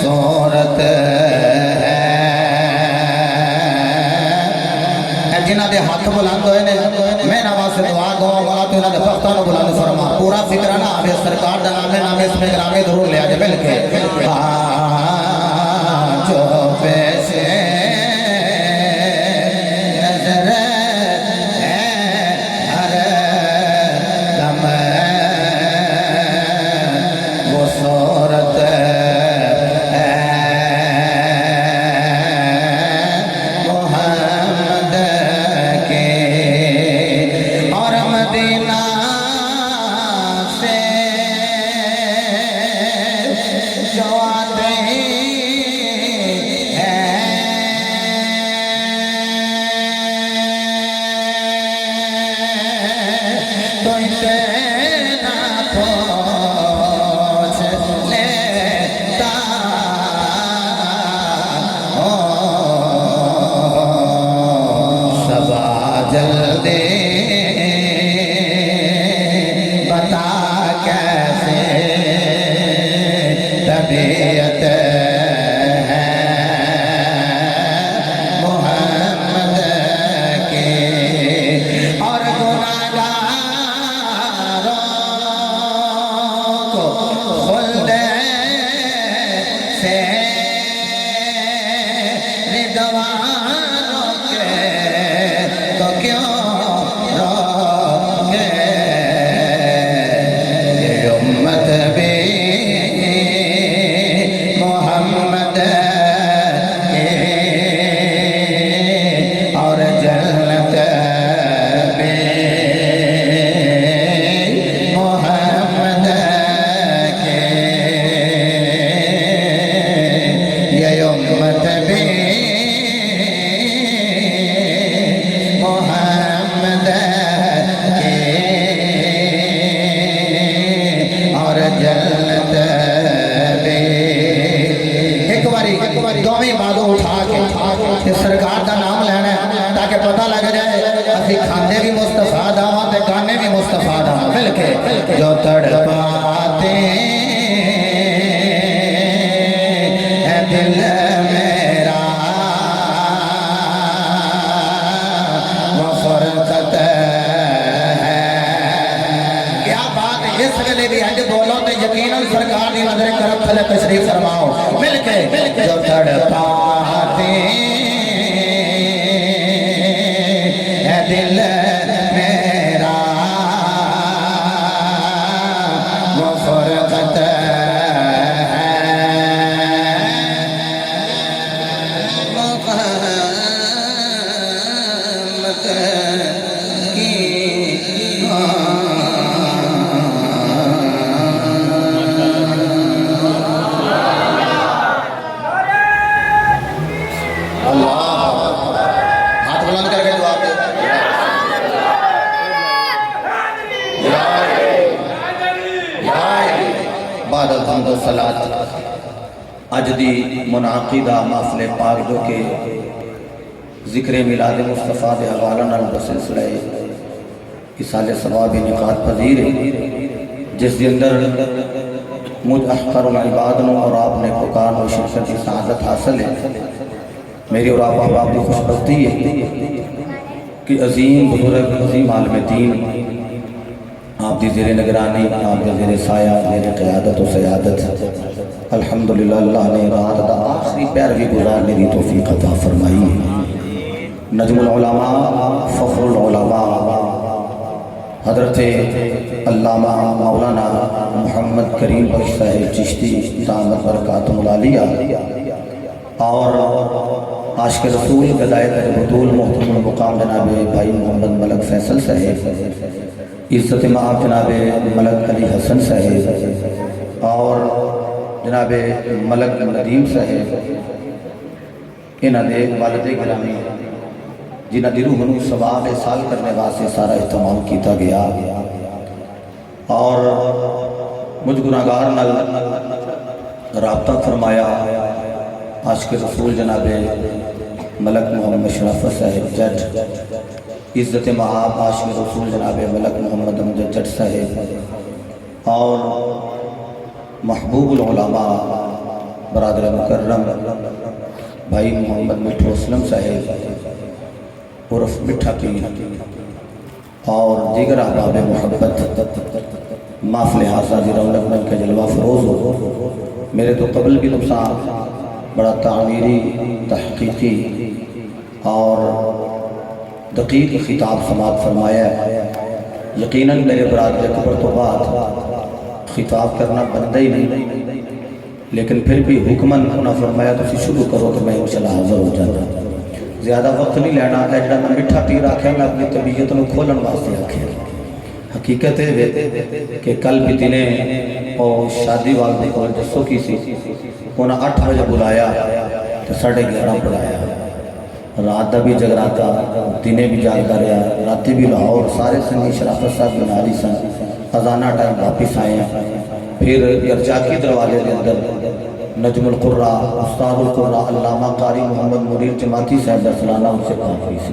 صورت ہے جنہ دے ہاتھ بلند ہوئے نے میں نواز دعا گوا مولا تو انہاں دے بختانو بلند فرما پورا فکرانہ آبے سرکار دا نامے نامے اس میں گرامی ضرور لیا جائے مل کے جو پیسے نظر ہے ہر دم وہ صورت ہے محمد کی اور مدینہ سے جو آتے تو اتنا پوچھ لیتا صبا جلدی بتا کیسے طبیعت ہے محمد کی اور گناہگاروں کو خلد سے ردوانوں کے تو کیوں روکے یہ امت بھی محمد کی اور جنت بھی محمد کی یہ امت بھی محمد کی اور جنت بھی ایک باری دومی بادو اٹھا کے سرکار دا نام لینا ہے تاکہ پتہ لگ جائے اسی کھانے بھی مصطفیٰ دا تے گانے بھی مصطفیٰ دا مل کے جو تڑپاتے ہے دل میرا وہ فرقت ہے کیا بات ہے اس ویلے بھی ہنج بولو تے یقیناً سرکار دی نظر کرم تھلے تشریف فرماؤ مل کے جو تڑپاتے ہے دل میرا وہ فرقت ہے محمد کی اللہ ہاتھ بلند کر کے دعا دے بعد الحمد والصلاة اج دی منعقدہ محفل پاک جو کہ ذکر میلاد مصطفیٰ دے حوالہ نال بسلسلہ اصال ثواب نقاط پذیر ہے جس دے اندر مجھ احقر العباد نو اور آپ نے پکار و شرکت کی سعادت حاصل ہے میری اور آپ احباب کی خوش بختی ہے کہ عظیم بزرگ عظیم عالم دین آپ دی زیر نگرانی آپ دی زیر سایہ زیر قیادت و سیادت الحمدللہ اللہ نے رات دا آخری پیروی گزارنے دی توفیق عطا فرمائی ہے نجم العلماء فخر العلماء حضرت علامہ مولانا محمد کریم بخش صاحب چشتی دامت برکاتہ العالیہ اور عاشق رسول قدائت بطول محترم المقام جناب بھائی محمد ملک فیصل صاحب عزت مآب جناب ملک علی حسن صاحب اور جناب ملک ندیم صاحب انہاں دے والد گرامی جنہاں دی روح نو ثواب سال کرنے واسطے سارا اہتمام کیتا گیا اور مجھ گناہگار نال رابطہ فرمایا عاشق رسول جناب ملک محمد شرافت صاحب جج عزت مآب عاشق رسول جناب ملک محمد امجد جج صاحب اور محبوب العلماء برادر مکرم بھائی محمد مٹھو اسلم صاحب عرف مٹھا پیر اور دیگر احباب محبت محفل حاضر دی رونق بن کے جلوہ فروز ہو. میرے تو قبل بھی نقصان بڑا تعمیری تحقیقی اور دقیق خطاب سماعت فرمایا ہے. یقیناً میرے برادر اکبر تو بعد خطاب کرنا بندہ ہی نہیں، لیکن پھر بھی حکماً نہ فرمایا تو اسی شروع کرو تو میں انشاءاللہ حاضر ہو جاتا. زیادہ وقت نہیں لینا ہے. جڑا میں مٹھا پیر آکھیا میں اپنی طبیعت کو کھولن واسطے آکھیا. حقیقت ہے کہ کل بھی دنے اور شادی والدے کو جسو کی سی انہاں 8 بجے بلایا تو 11:30 پڑھایا. رات دا بھی جگراتا، دنے بھی جاگتا رہا، راتی بھی لاہور سارے سنگی شرافت صاحب بنا لی سن. خزانہ ٹائم واپس آئے ہیں. پھر گرجاکی دروازے کے اندر نجم القرآ استاد القرآ علامہ قاری محمد مریر جماعتی صاحب در سلانہ ان سے بات ہوئی سی.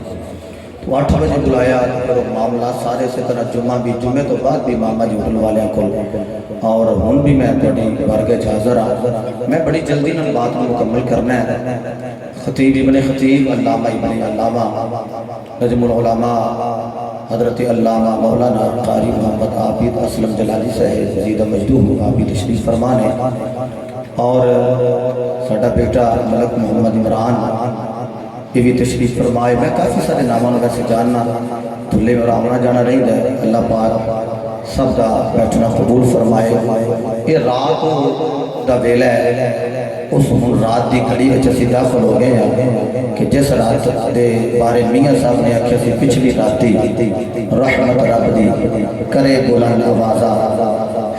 تو 8 بجے بلایا. پھر معاملات سارے سے طرح جمعہ بھی جمعے تو بعد بھی ماما جی ہوٹل والے کو اور ہن بھی میں تھوڑی بارگاہ حاضر ہاں. میں بڑی جلدی نہ بات مکمل کرنا ہے. خطیب ابن خطیب علامہ ابن علامہ نجم العلماء حضرت علامہ مولانا قاری محمد عابد اسلم جلالی صاحب زیدہ مجدوہ عابد تشریف فرمان ہے. اور ساڈا بیٹا ملک محمد عمران یہ بھی تشریف فرمائے. میں کافی سارے ناموں ویسے جاننا دھلے اور آمنا جانا رہی ہے. اللہ پاک سب دا بیٹھنا قبول فرمائے. یہ رات دا ویلا ہے، اس ہن رات دی گھڑی وچ اسی داخل ہو گئے ہیں کہ جس رات دے بارے میاں صاحب نے آکھیا سی پچھلی راتی رحمت رب دی کرے بلند آوازہ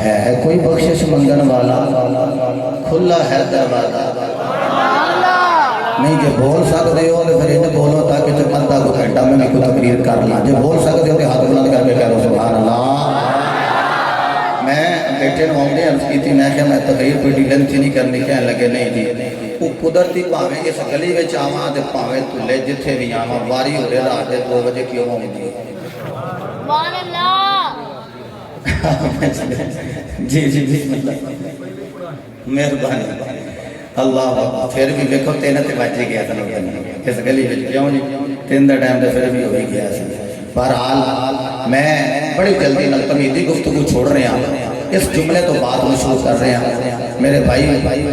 ہے کوئی بخشش منگن والا کھلا ہے دروازہ. نہیں کہ بول سکتے ہو تو پھر انہیں بولو تاکہ جب بندہ کو گھنٹہ میں بھی کوئی تقریر کر لا. جب بول سکتے ہو تو ہاتھ بلند کر کے کہہ رہو سبحان اللہ. میں بیٹے نے آؤں عرض کی تھی، میں کہ میں تقریر کوئی ڈیلن تھی نہیں کرنی، کہنے لگے نہیں جی وہ قدرتی پاویں اس گلی میں آواں تے پاویں تلے جتھے بھی آواں واری ہو رہے رات دے 2 بجے کیوں ہوں گی. سبحان اللہ. جی جی بسم اللہ مہربانی اللہ. پھر بھی دیکھو 3 تے بج گیا تھا اس گلی میں کیوں جی 3 دا ٹائم تے پھر بھی ہو ہی گیا سی. بہرحال میں بڑی جلدی تمیزی گفتگو چھوڑ رہے ہیں. اس جملے تو بات میں شروع کر رہے ہیں. میرے بھائی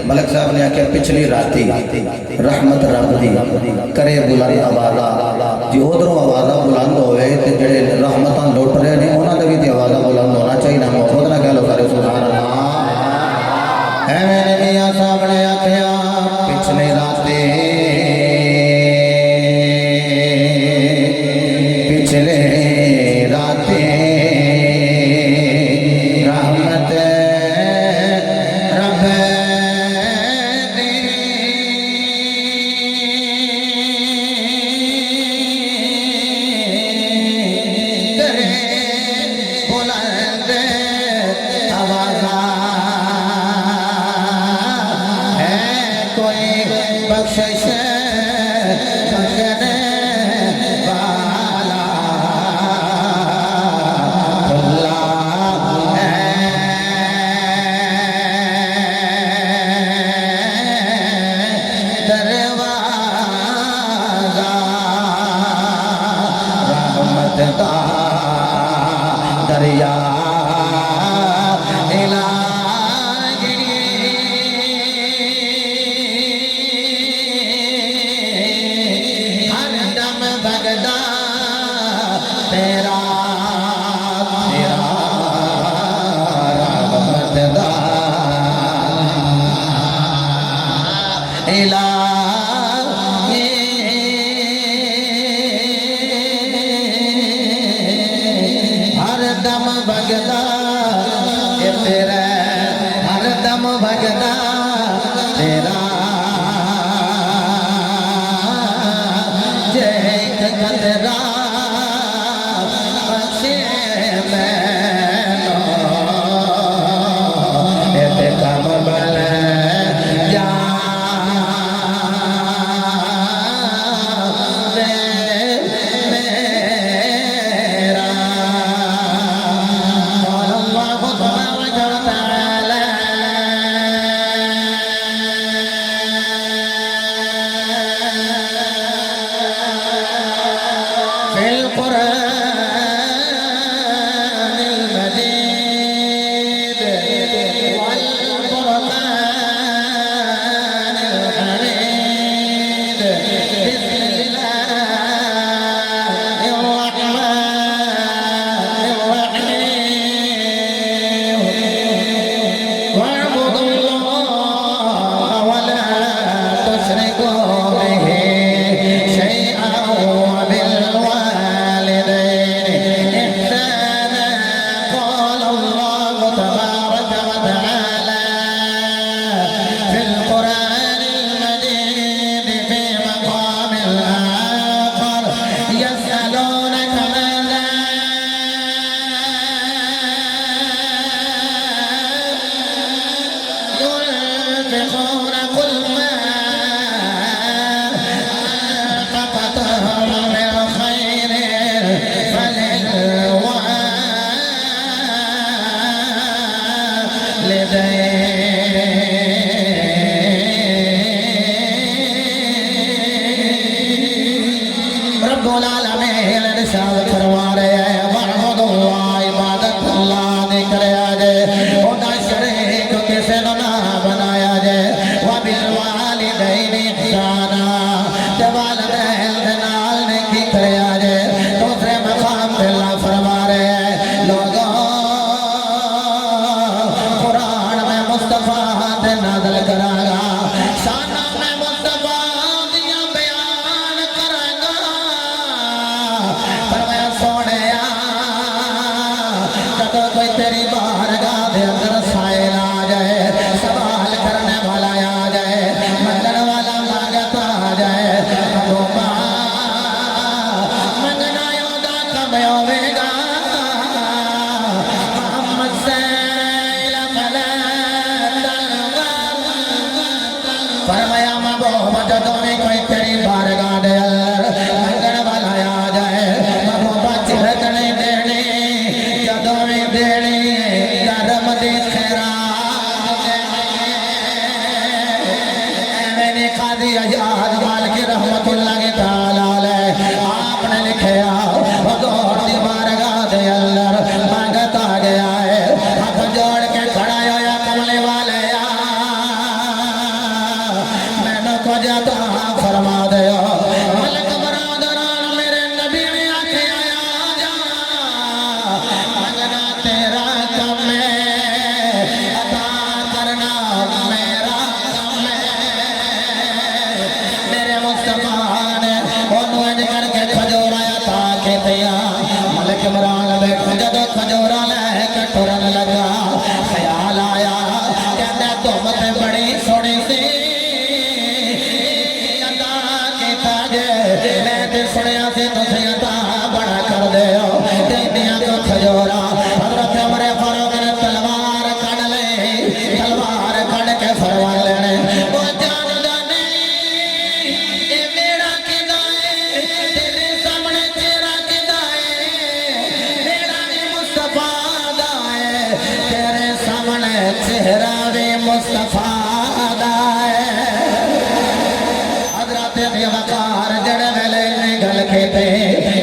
ملک صاحب نے آکھیا پچھلی راتی رحمت رب دی کرے بلند آوازہ. جی ادھروں آوازہ بلند ہوئے تے جڑے رحمتاں لٹ رہے نے انہاں دے بھی آوازہ بلند ہونا چاہیے. نا محبت نہ کہہ لو سارے سبحان اللہ. اے میرے میاں صاحب نے آکھیا پچھلی راتی رحمت رب کرے بلند آوازہ ہے کوئی بخشش منگنے والا کھلا ہے دروازہ رحمت کا دریا تیرا رحمت دا الہی ہر دم بھگدا تیرا ہر دم بھگدا تیرا جے خطرہ کوئی تیری بارگاہ دے اندر سائل آ جائے سوال کرنے والا آ جائے منگن والا مانگتا آ جائے محبوبہ منگنا یودا کم ہوے گا محمد سیل فرمایا محبوب جدوں بھی کوئی تیری بارگاہ دے اندر منگن والا آ جائے محبوبہ چرک نہیں دینی جدوں بھی دینی کرم دی خیرات میں نے قاضی اجاد مالک رحمت اللہ تعالی علیہ آپ نے لکھیا حضور دی بارگاہ دے اندر مانگتا گیا ہے ہاتھ جوڑ کے کھڑا ہویا کملے والے کچھ عطا فرما دیا ملک برادران میرے نبی نے آکھیا جا منگنا تیرا کم ہے عطا کرنا میرا کم ہے میرے مصطفیٰ نے انہوں نے کر کے کھجورا عطا کیتیا ملک عمران بیٹھ جدو کھجورا لے کے ٹرن لگا خیال آیا کہتا تم تے بڑی سونی سی میں تے سنیا سے تو سیدہ بڑا کر دے ہو دیدیاں کو کھجورا حضرت عمر فاروق نے تلوار کھڑ لے تلوار کھڑ کے فرمان لینے وہ جان دانے اے میرا کدائے تیرے سامنے تیرا کدائے میرا بھی مصطفیٰ دائے تیرے سامنے چہرہ بھی مصطفیٰ دائے وقار جڑے ویلے نگل کے تھے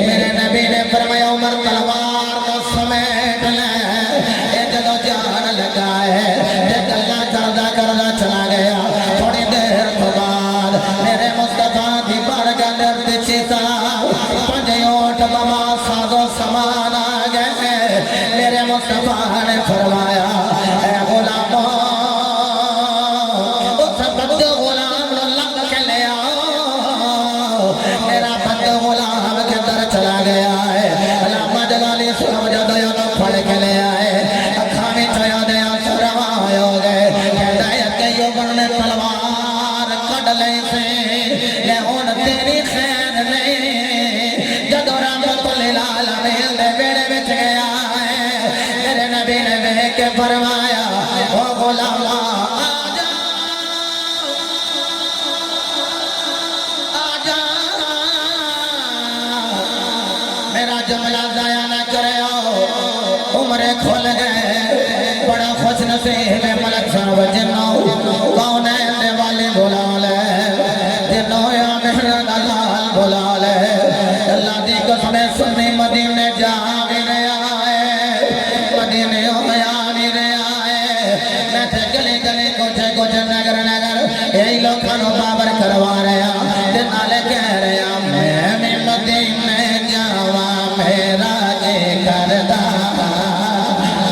میرے نبی نے فرمایا عمر تلوار کو سمیٹ لے اے جدو جان لگا ہے یہ گلہ کردہ چلا گیا تھوڑی دیر تو بعد میرے مصطفیٰ دی بارگاہ درد چیتا پنجے اوٹ بما سازو سامان آ گئے میرے مصطفیٰ نے فرمایا اے غلاموں اس بد غلام نو لگ کے لے آؤ میرا بند غلام کے در چلا گیا ہے علامہ جلالی صاحب جدو یوں پھڑ کے لے آئے اکھاں میں چھویا دیا سرما ہو گئے کہتا ہے کہ یوں بڑھنے تلوار کڑ لے سے لے ہون تیری خیر نہیں جدو رحمت للعالمین دے بیڑے بچ گیا ہے میرے نبی نے بے کے فرمایا او غلامہ میرا جملہ ضائع نہ کرے عمریں کھول گئے بڑا خوش نصیب ملک صاحب جنوں کونین دے والے بلا لے جنوں یا محرد اللہ بلا لے اللہ دی قسم سنی مدینے جا بھی رہا ہے مدینے ہویا بھی رہا ہے میں تھے گلے گلے کچھ نگر یہی لوگوں بابر کروا رہا جنالے کہہ رہا میں مدینے جاوا میرا جے کردہ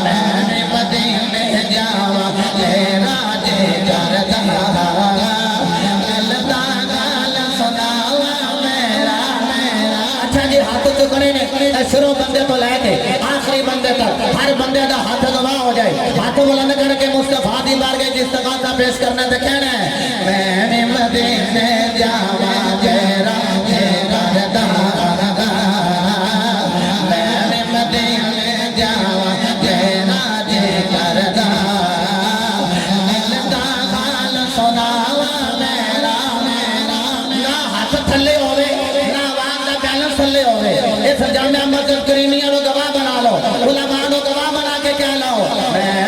میں مدینے جاوا میرا جے کردہ گلدہ گال سناوا میرا اچھا جی ہاتھ چکنے نے شروع بندے تو لے کے آخری بندے تک ہر بندے دا ہاتھ گواہ ہو جائے ہاتھ بلند کر کے مصطفیٰ دی بارگاہ کی استغاثہ پیش کرنے تے کہنا ہے میں مدینے جاوا میرا جے کردہ جامعہ مسجد کریمیہ نو گواہ بنا لو علماء نو گواہ بنا کے کیا لاؤ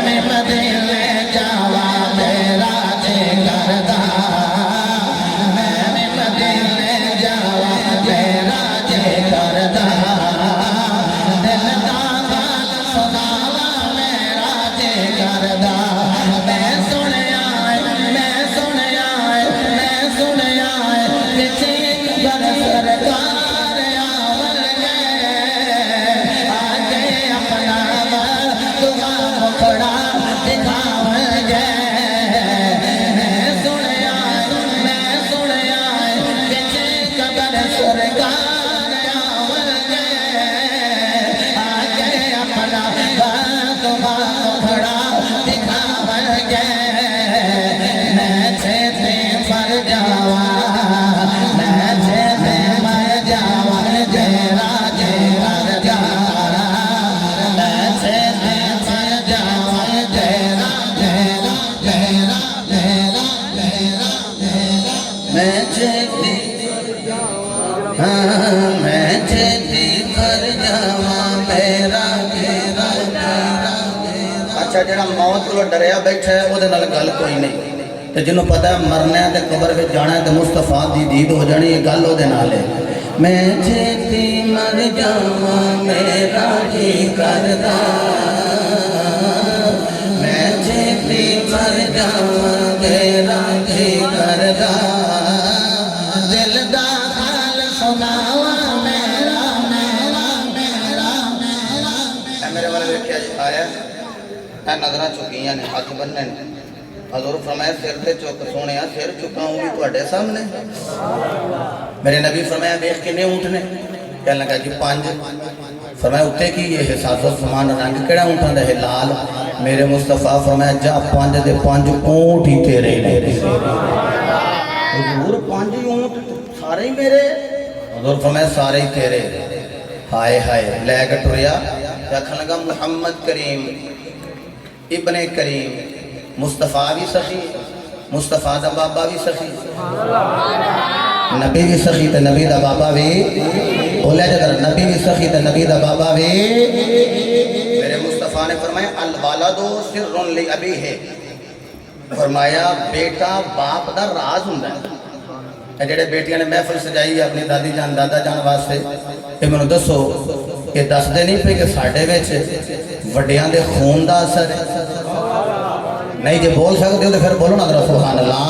میں مدینے جاوا میرا جے کردہ میں مدینے بیٹھا جڑا موت کو ڈریا بیٹھا ہے وہ گل کوئی نہیں تے جنوں پتہ ہے مرنا ہے تے قبر وچ جانا ہے تے مصطفیٰ دی دید ہو جانی یہ گل وہ نال ہے میں چھتی مر جاواں میرا جی کردا میں چھتی مر جاواں میرا جی کردا دل دا حال سناواں میرا میرے والے دیکھیا جی آیا اے نظراں چکیاں نے ہاتھ بننے حضور فرمایا سر تے چک سونیا سر چکاؤں بھی تواڈے سامنے میرے نبی فرمایا دیکھ کنے اونٹ نے کہنے لگا جی 5 فرمایا اتے کی یہ ساز و سامان رنگ کیڑا اونٹاں دا ہے لال میرے مصطفیٰ فرمایا جا 5 دے 5 اونٹ ہی تیرے نے حضور 5 اونٹ سارے ہی میرے حضور فرمایا سارے ہی تیرے ہائے ہائے لے کے ٹریا رکھنے لگا محمد کریم ابن کریم مصطفیٰ بھی سخی مصطفیٰ دا بابا بھی سخی نبی بھی سخی تے نبی دا بابا بھی بولے جدر نبی بھی سخی تے نبی دا بابا بھی میرے مصطفیٰ نے فرمایا الوالد سر لی ابی ہے فرمایا بیٹا باپ دا راز ہوندا ہے جڑے بیٹیاں نے محفل سجائی ہے اپنی دادی جان دادا جان واسطے کہ میں نے دسو کہ دس دے نہیں پہ کہ ساڑھے ویچ وڈیاں دے خون دا اثر ہے نہیں جے بول سکتے ہو تو پھر بولو نا ذرا سبحان اللہ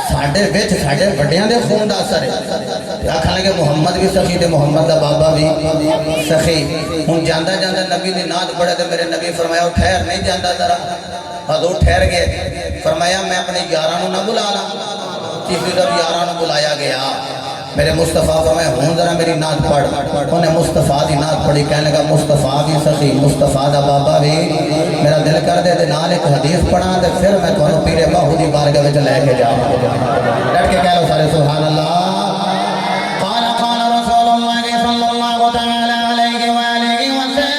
ساڑھے ویچ ساڑھے وڈیاں دے خون دا اثر ہے آکھاں لگے محمد بھی سخی تے محمد دا بابا بھی سخی ہن جاندہ جاندہ نبی دی ناد پڑھے تے میرے نبی فرمایا ٹھہر نہیں جاندہ ذرا حضور ٹھہر گئے فرمایا میں اپنے یارانوں نہ بلا لا کسی جب یارانوں بلایا گیا میرے مصطفیٰ فرمایا ہوں ذرا میری ناد پڑھ انہیں مصطفیٰ دی ناد پڑھی کہنے لگا مصطفیٰ بھی سخی مصطفیٰ دا بابا بھی میرا دل کر دے دے نال ایک حدیث پڑھا دے پھر میں تمہیں پیر باہو دی بارگاہ وچ لے کے جاؤں ڈٹ کے کہہ لو سارے سبحان اللہ قال قال رسول اللہ صلی اللہ تعالی علیہ وآلہ وسلم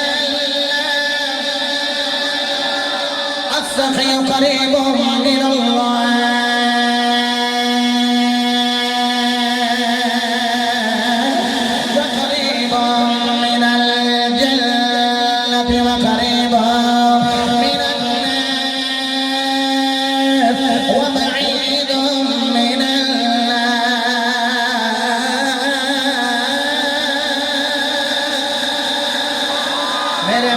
السخی قریب من اللہ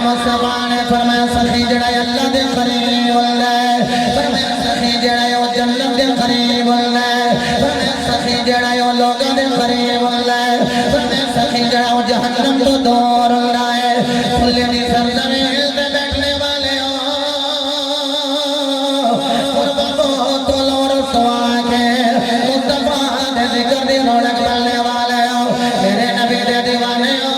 مصطفیٰ نے فرمایا سخی جڑا اللہ دے قریب اللہ فرمایا سخی جڑا وہ جنت دے قریب اللہ فرمایا سخی جڑا وہ لوگوں دے قریب اللہ فرمایا سخی جڑا وہ جہنم تو دور اللہ ہے کھلے دی سرزمین پہ بیٹھنے والے ہو قربہ بہت لور سوا کے مصطفیٰ دے ذکر دی رونق پلنے والے ہو میرے نبی دے دیوانے ہو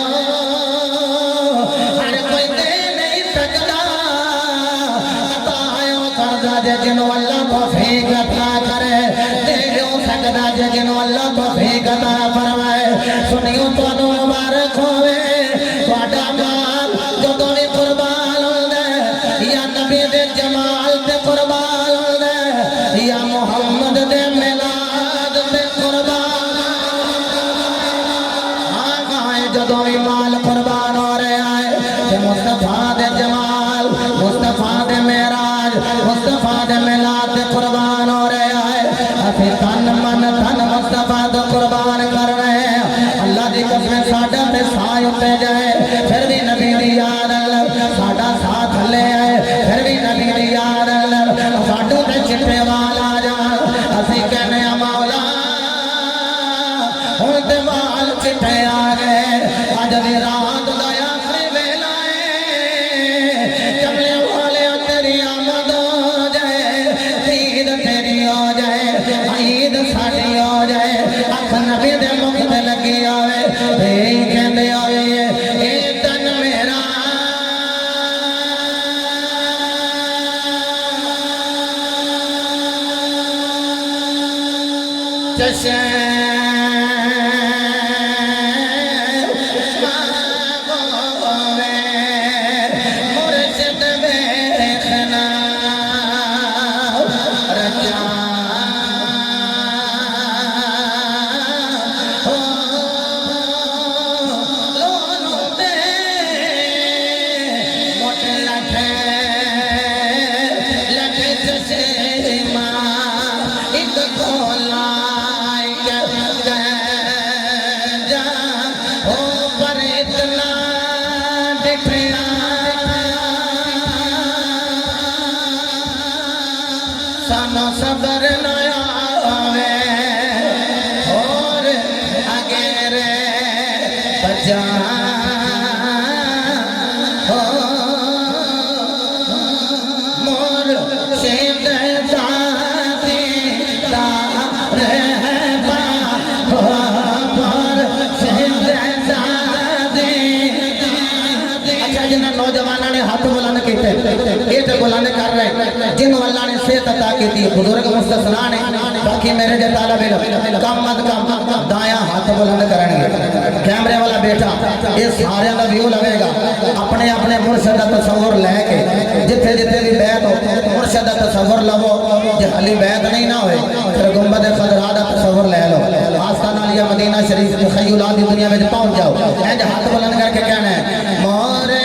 جنہوں اللہ توفیق عطا کرے دیو سکتا جنہوں اللہ توفیق عطا فرمائے سنیوں تو مبارک ہوئے تواڈا مال جدوں بھی قربان ہوندے یا نبی دے جمال تے قربان ہوندے یا محمد دے میلاد تے قربان آئے جدوں بھی مال قربان ہو رہے آئے تے مصطفیٰ دے جمال مصطفیٰ دے معراج مصطفیٰ دے میلاد دے قربان ہو رہے آئے اسی تن من تن مصطفیٰ دے قربان کر رہے ہیں اللہ دی قسم ساڑھا تے سائے اتے جائے پھر بھی نبی دی یاد اللہ ساڑھا ساتھ لے آئے پھر بھی نبی دی یاد اللہ ساڑھوں تے چٹے والا جان اسی کہنے مولا ہوں تے وال چٹے آگئے آج دی رات دایا عید ساڑی ہو جائے اکھ نبی دے مقت لگی آوے بھئی کہندے آوے اے تن میرا چشم ہے بیٹھیا سانو صبر نہ آوے اور اگے بچا مور شید نوجوانوں نے ہاتھ بلند کیتے یہ تو بلند کر رہے جنہوں اللہ نے صحت عطا کی تھی بزرگ مستثنا نے باقی میرے جو طالب علم کم از کم دایاں ہاتھ بلند کریں گے کیمرے والا بیٹا یہ سارے کا ویو لگے گا اپنے اپنے مرشد کا تصور لے کے جتھے جتھے بھی بیعت ہو مرشد کا تصور لو جی حالی بیعت نہیں نہ ہوئے پھر گنبد خضرا کا تصور لے لو آستانہ علیہ مدینہ شریف تخیلات کی دنیا میں پہنچ جاؤ اینج ہاتھ بلند کر کے کہنا ہے مورے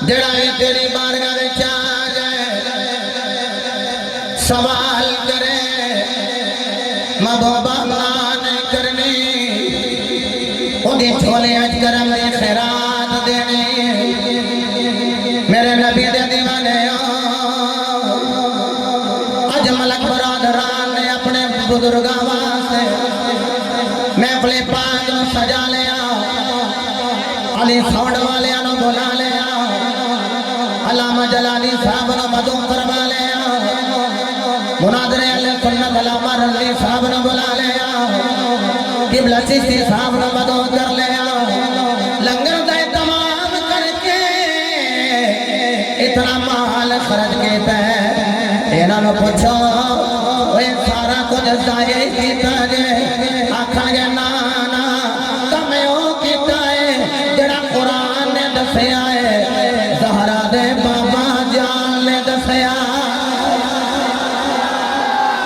جڑا ہی تیری بارگاہ وچ آ جائے سوال کرے محبوبہ نہیں کرنی انہیں چھولے اج کرم دی خیرات دینی میرے نبی دے دیوانے اج ملک برادران نے اپنے بزرگاں واسطے محفل پاک نو سجا لیا علی ساؤنڈ والیاں نو بلا لیا علامہ جلالی صاحب نے مدعو فرما لیا مناظر اہل سنت علامہ رضوی صاحب نے بلا لیا قبلہ چشتی صاحب نے مدعو کر لیا لنگر دے تمام کر کے اتنا مال خرچ کیتا ہے انہاں نو پوچھو